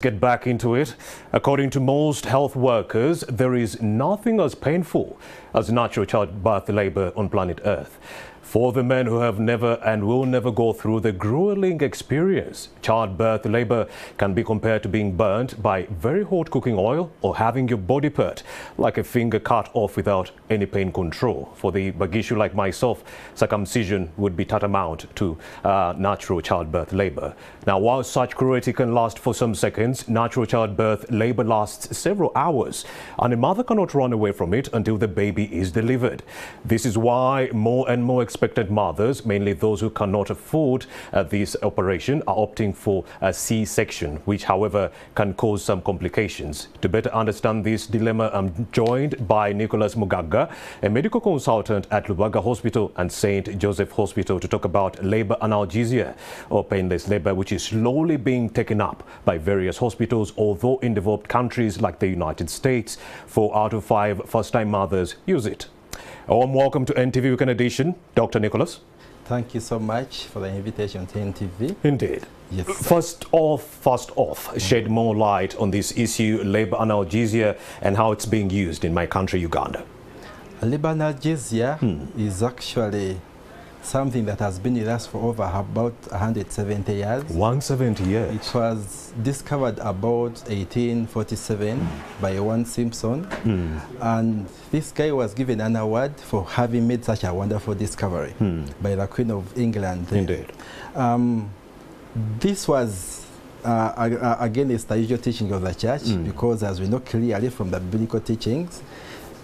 Get back into it. According to most health workers, there is nothing as painful as natural childbirth labor on planet Earth. For the men who have never and will never go through the grueling experience, childbirth labor can be compared to being burnt by very hot cooking oil or having your body part like a finger cut off without any pain control. For the Bagishu like myself, circumcision would be tantamount to natural childbirth labor. Now, while such cruelty can last for some seconds, natural childbirth labor lasts several hours, and a mother cannot run away from it until the baby is delivered. This is why more and more expectant mothers, mainly those who cannot afford this operation, are opting for a C-section, which, however, can cause some complications. To better understand this dilemma, I'm joined by Nicholas Mugagga, a medical consultant at MUGAGGA Hospital and St. Joseph Hospital, to talk about labor analgesia, or painless labor, which is slowly being taken up by various hospitals, although in developed countries like the United States, 4 out of 5 first-time mothers use it. A warm welcome to NTV Weekend Edition, Dr. Nicholas. Thank you so much for the invitation to NTV. Indeed. Yes. First off, shed more light on this issue, labor analgesia, and how it's being used in my country, Uganda. Labor analgesia is actually something that has been with us for over about 170 years. 170 years. It was discovered about 1847 by one Simpson, and this guy was given an award for having made such a wonderful discovery by the Queen of England. Indeed. This was against the usual teaching of the church, because as we know clearly from the biblical teachings,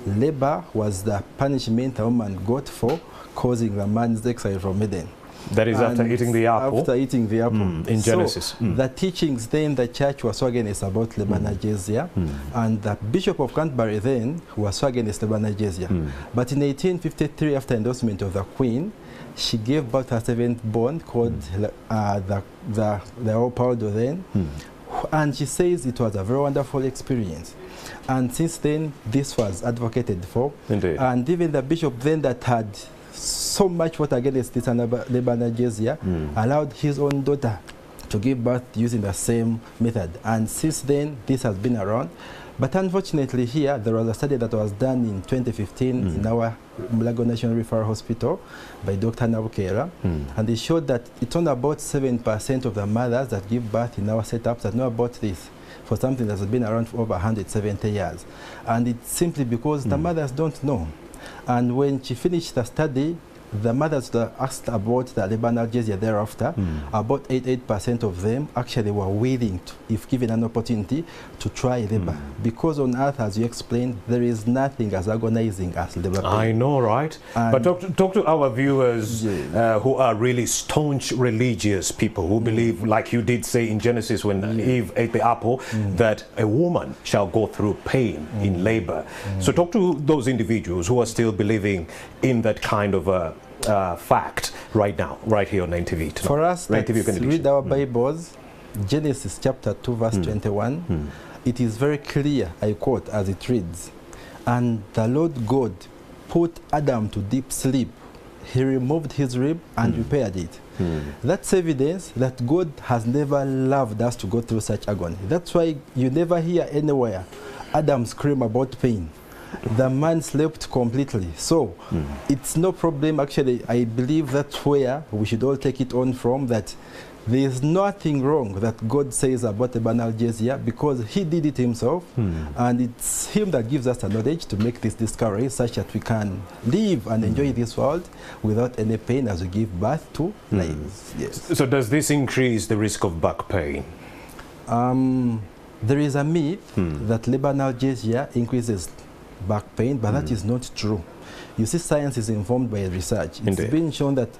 labor was the punishment a woman got for causing the man's exile from Eden. That is after eating the apple? After eating the apple. In Genesis. So the teachings then the church was so against about labor analgesia, and the Bishop of Canterbury then was so against labor analgesia. But in 1853, after endorsement of the Queen, she gave birth her seventh born called the Leopoldo then, and she says it was a very wonderful experience. And since then, this was advocated for. Indeed. And even the bishop then that had so much fought against this labor analgesia allowed his own daughter to give birth using the same method. And since then, this has been around. But unfortunately here, there was a study that was done in 2015 in our MUGAGGA National Referral Hospital by Dr. Nabukera, and they showed that it's only about 7% of the mothers that give birth in our setups that know about this, for something that has been around for over 170 years. And it's simply because the mothers don't know. And when she finished the study, the mothers that asked about the labor analgesia thereafter, about 88% of them actually were willing to, if given an opportunity, to try labor. Because on earth, as you explained, there is nothing as agonizing as labor pain. I know, right? And but talk to our viewers who are really staunch religious people who believe, like you did say in Genesis when Eve ate the apple, that a woman shall go through pain in labor. So talk to those individuals who are still believing in that kind of a fact right now, right here on NTV tonight. For us, let's read our Bibles, Genesis chapter 2, verse 21. It is very clear, I quote, as it reads, "And the Lord God put Adam to deep sleep. He removed his rib and repaired it." That's evidence that God has never loved us to go through such agony. That's why you never hear anywhere Adam scream about pain. The man slept completely. So it's no problem. Actually, I believe that's where we should all take it on from, that there is nothing wrong that God says about the analgesia, because he did it himself, and it's him that gives us the knowledge to make this discovery such that we can live and enjoy this world without any pain as we give birth to lives. Yes. So does this increase the risk of back pain? There is a myth that labor analgesia increases back pain, but that is not true. You see, science is informed by research. It's been shown that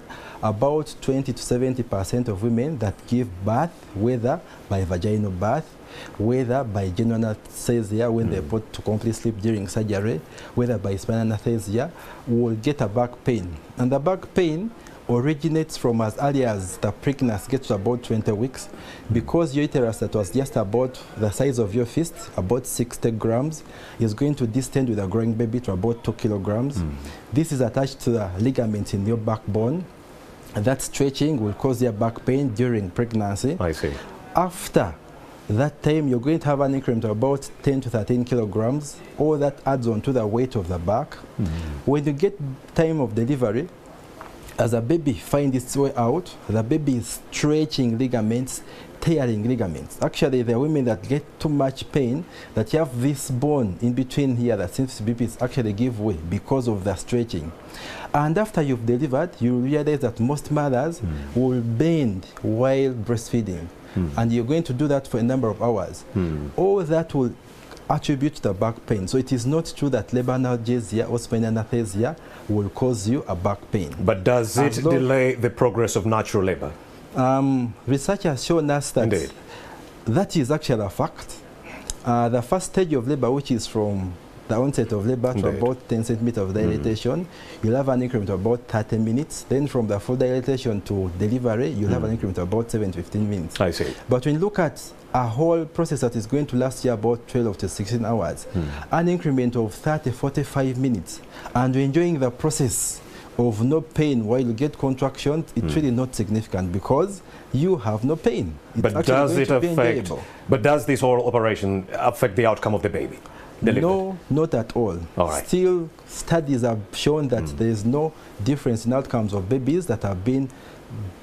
about 20 to 70% of women that give birth, whether by vaginal birth, whether by general anesthesia when they're put to complete sleep during surgery, whether by spinal anesthesia, will get a back pain. And the back pain originates from as early as the pregnancy gets to about 20 weeks, because your uterus that was just about the size of your fist, about 60 grams, is going to distend with a growing baby to about 2 kilograms. This is attached to the ligaments in your backbone. That stretching will cause your back pain during pregnancy. I see. After that time you're going to have an increment of about 10 to 13 kilograms. All that adds on to the weight of the back. When you get time of delivery, as a baby finds its way out, the baby is stretching ligaments, tearing ligaments. Actually, there are women that get too much pain that you have this bone in between here that seems to be actually give way because of the stretching. And after you've delivered, you realize that most mothers will bend while breastfeeding. And you're going to do that for a number of hours. All that will attribute to the back pain. So it is not true that labor analgesia or spinal anesthesia will cause you a back pain. But does it delay the progress of natural labor? Research has shown us that that is actually a fact. The first stage of labor, which is from the onset of labor to about 10 centimeters of dilatation, you'll have an increment of about 30 minutes. Then from the full dilatation to delivery, you'll have an increment of about 7 to 15 minutes. I see. But when you look at a whole process that is going to last you about 12 to 16 hours, an increment of 30, 45 minutes, and you're enjoying the process of no pain while you get contractions, it's really not significant because you have no pain. It's but does it affect, but does this whole operation affect the outcome of the baby? No, not at all. Still, studies have shown that there is no difference in outcomes of babies that have been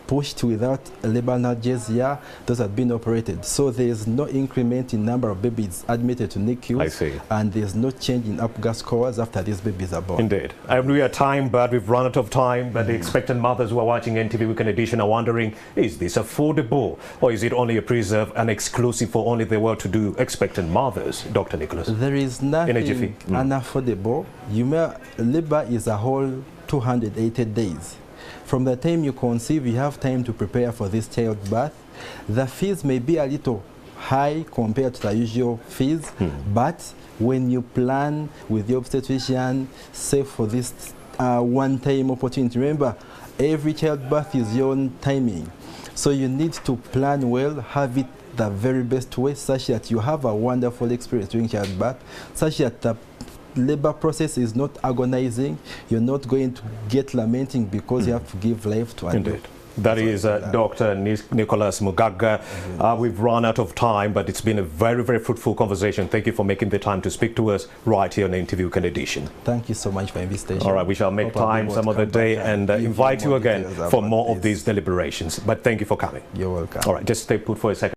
pushed without labor analgesia, those have been operated. So there is no increment in number of babies admitted to NICU. I see. And there's no change in UPGA scores after these babies are born. Indeed. And we are time, but we've run out of time. But the expectant mothers who are watching NTV Weekend Edition are wondering, is this affordable? Or is it only a preserve and exclusive for only the well-to-do expectant mothers, Dr. Nicholas? There is nothing unaffordable. Labor is a whole 280 days. From the time you conceive, you have time to prepare for this childbirth. The fees may be a little high compared to the usual fees, but when you plan with the obstetrician, save for this one-time opportunity, remember, every childbirth is your own timing. So you need to plan well, have it the very best way, such that you have a wonderful experience during childbirth, such that the labor process is not agonizing. You're not going to get lamenting because you have to give life to another. Indeed. That is Dr. Nicholas MUGAGGA. We've run out of time, but it's been a very, very fruitful conversation. Thank you for making the time to speak to us right here on NTV Weekend Edition. Thank you so much for invitation. All right, we shall make time some other day and invite you again for more of these deliberations. But thank you for coming. You're welcome. All right, just stay put for a second.